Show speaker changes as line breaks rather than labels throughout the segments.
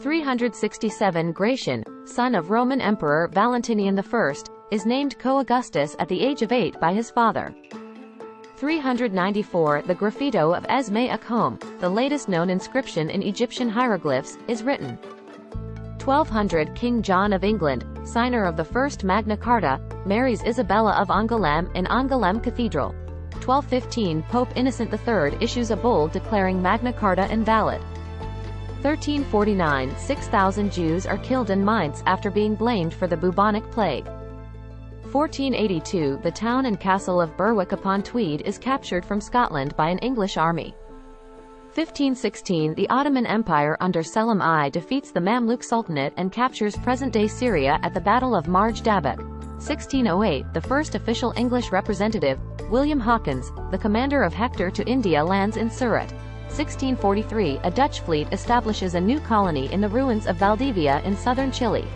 367 Gratian, son of Roman Emperor Valentinian I, is named co-Augustus at the age of 8 by his father. 394 The Graffito of Esmet-Akhom, the latest known inscription in Egyptian hieroglyphs, is written. 1200 King John of England, signer of the first Magna Carta, marries Isabella of Angoulême in Angoulême Cathedral. 1215 Pope Innocent III issues a bull declaring Magna Carta invalid. 1349 6,000 Jews are killed in Mainz after being blamed for the bubonic plague. 1482 The town and castle of Berwick-upon-Tweed is captured from Scotland by an English army. 1516 The Ottoman Empire under Selim I defeats the Mamluk Sultanate and captures present-day Syria at the Battle of Marj Dabiq. 1608 The first official English representative, William Hawkins, the commander of Hector to India, lands in Surat. 1643 A Dutch fleet establishes a new colony in the ruins of Valdivia in southern Chile.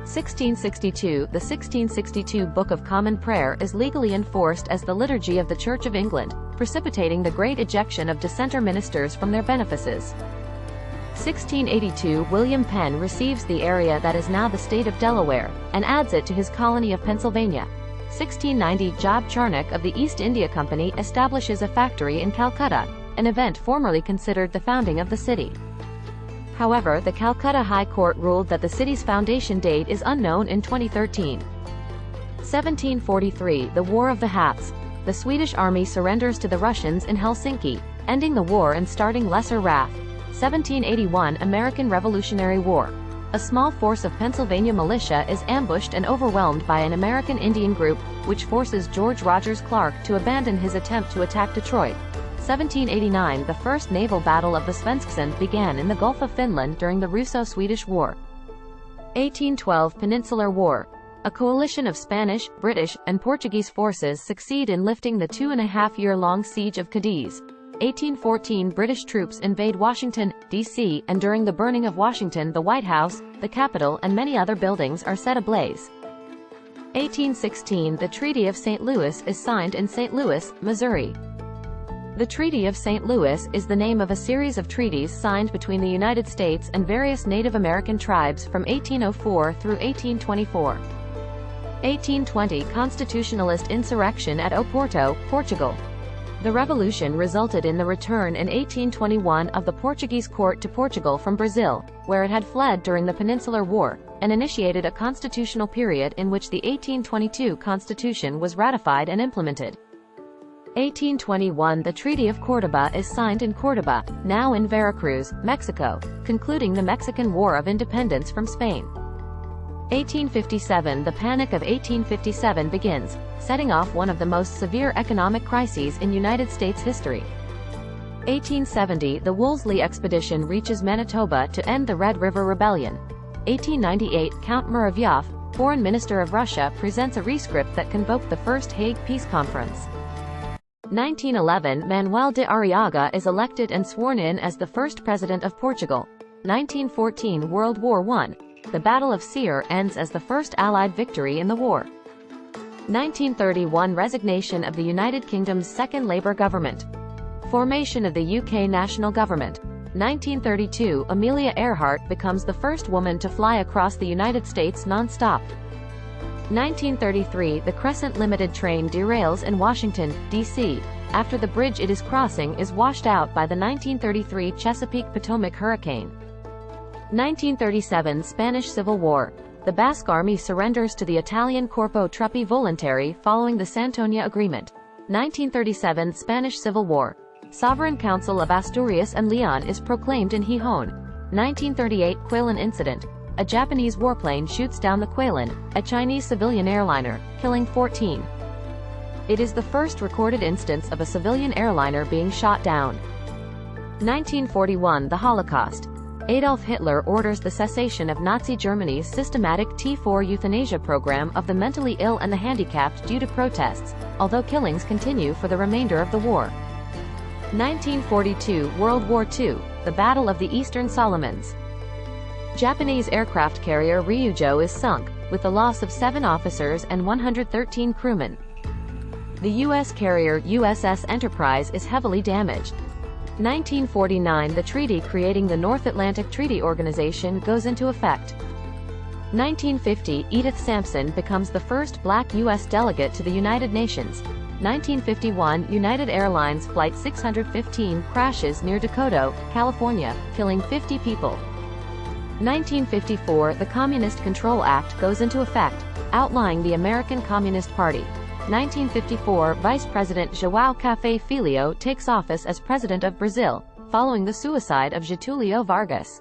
1662 The 1662 Book of Common Prayer is legally enforced as the liturgy of the Church of England, precipitating the great ejection of dissenter ministers from their benefices. 1682 William Penn receives the area that is now the state of Delaware, and adds it to his colony of Pennsylvania. 1690 Job Charnock of the East India Company establishes a factory in Calcutta, an event formerly considered the founding of the city. However, the Calcutta High Court ruled that the city's foundation date is unknown in 2013. 1743 The War of the Hats. The Swedish army surrenders to the Russians in Helsinki, ending the war and starting Lesser Wrath. 1781 American Revolutionary War. A small force of Pennsylvania militia is ambushed and overwhelmed by an American Indian group, which forces George Rogers Clark to abandon his attempt to attack Detroit. 1789 The first naval battle of the Svensksund began in the Gulf of Finland during the Russo-Swedish War. 1812 Peninsular War. A coalition of Spanish, British, and Portuguese forces succeed in lifting the 2.5-year-long siege of Cadiz. 1814 British troops invade Washington, D.C., and during the burning of Washington, the White House, the Capitol, and many other buildings are set ablaze. 1816 The Treaty of St. Louis is signed in St. Louis, Missouri. The Treaty of St. Louis is the name of a series of treaties signed between the United States and various Native American tribes from 1804 through 1824. 1820 Constitutionalist insurrection at Oporto, Portugal. The revolution resulted in the return in 1821 of the Portuguese court to Portugal from Brazil, where it had fled during the Peninsular War, and initiated a constitutional period in which the 1822 Constitution was ratified and implemented. 1821 The Treaty of Córdoba is signed in Córdoba, now in Veracruz, Mexico, concluding the Mexican War of Independence from Spain. 1857 The Panic of 1857 begins, setting off one of the most severe economic crises in United States history. 1870 The Wolseley expedition reaches Manitoba to end the Red River Rebellion. 1898 Count Muravyov, Foreign Minister of Russia, presents a rescript that convoked the First Hague Peace Conference. 1911 Manuel de Arriaga is elected and sworn in as the first president of Portugal. 1914 World War I. The Battle of Syria ends as the first Allied victory in the war. 1931 Resignation of the United Kingdom's second Labour government. Formation of the UK national government. 1932 Amelia Earhart becomes the first woman to fly across the United States non-stop. 1933 The Crescent Limited train derails in Washington, D.C., after the bridge it is crossing is washed out by the 1933 Chesapeake-Potomac hurricane. 1937 Spanish Civil War. The Basque Army surrenders to the Italian Corpo Truppi Volontari following the Santonia Agreement. 1937 Spanish Civil War. Sovereign Council of Asturias and Leon is proclaimed in Gijón. 1938 Kwailan Incident. A Japanese warplane shoots down the Kwailan, a Chinese civilian airliner, killing 14. It is the first recorded instance of a civilian airliner being shot down. 1941 The Holocaust. Adolf Hitler orders the cessation of Nazi Germany's systematic T4 euthanasia program of the mentally ill and the handicapped due to protests, although killings continue for the remainder of the war. 1942 World War II. The Battle of the Eastern Solomons. Japanese aircraft carrier Ryujo is sunk, with the loss of 7 officers and 113 crewmen. The U.S. carrier USS Enterprise is heavily damaged. 1949 The treaty creating the North Atlantic Treaty Organization goes into effect. 1950 Edith Sampson becomes the first black U.S. delegate to the United Nations. 1951 United Airlines Flight 615 crashes near Decoto, California, killing 50 people. 1954 The Communist Control Act goes into effect, outlawing the American Communist Party. 1954 Vice President João Café Filho takes office as President of Brazil, following the suicide of Getúlio Vargas.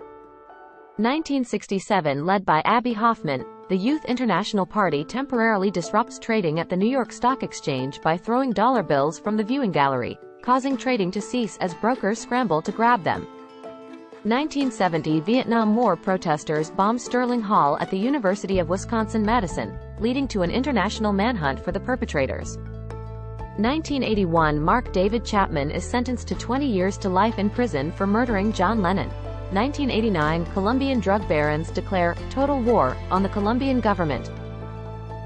1967 Led by Abbie Hoffman, the Youth International Party temporarily disrupts trading at the New York Stock Exchange by throwing dollar bills from the viewing gallery, causing trading to cease as brokers scramble to grab them. 1970 Vietnam War protesters bomb Sterling Hall at the University of Wisconsin-Madison, leading to an international manhunt for the perpetrators. 1981 Mark David Chapman is sentenced to 20 years to life in prison for murdering John Lennon. 1989 Colombian drug barons declare total war on the Colombian government.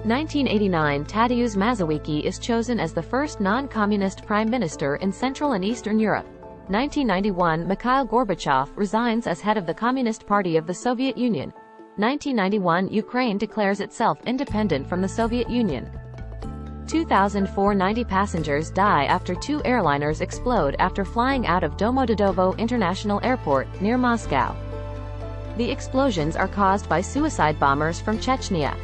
1989 Tadeusz Mazowiecki is chosen as the first non-communist prime minister in Central and Eastern Europe. 1991 Mikhail Gorbachev resigns as head of the Communist Party of the Soviet Union. 1991 Ukraine declares itself independent from the Soviet Union. 2004 90 passengers die after two airliners explode after flying out of Domodedovo International Airport, near Moscow. The explosions are caused by suicide bombers from Chechnya.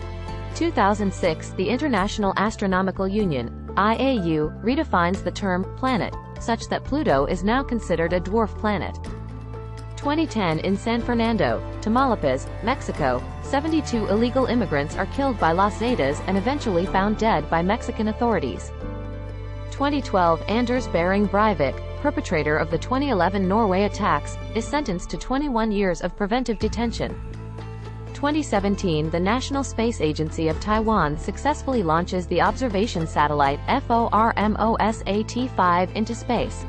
2006 The International Astronomical Union, IAU, redefines the term planet, such that Pluto is now considered a dwarf planet. 2010 In San Fernando, Tamaulipas, Mexico, 72 illegal immigrants are killed by Los Zetas and eventually found dead by Mexican authorities. 2012 Anders Behring Breivik, perpetrator of the 2011 Norway attacks, is sentenced to 21 years of preventive detention. 2017 The National Space Agency of Taiwan successfully launches the observation satellite FORMOSAT-5 into space.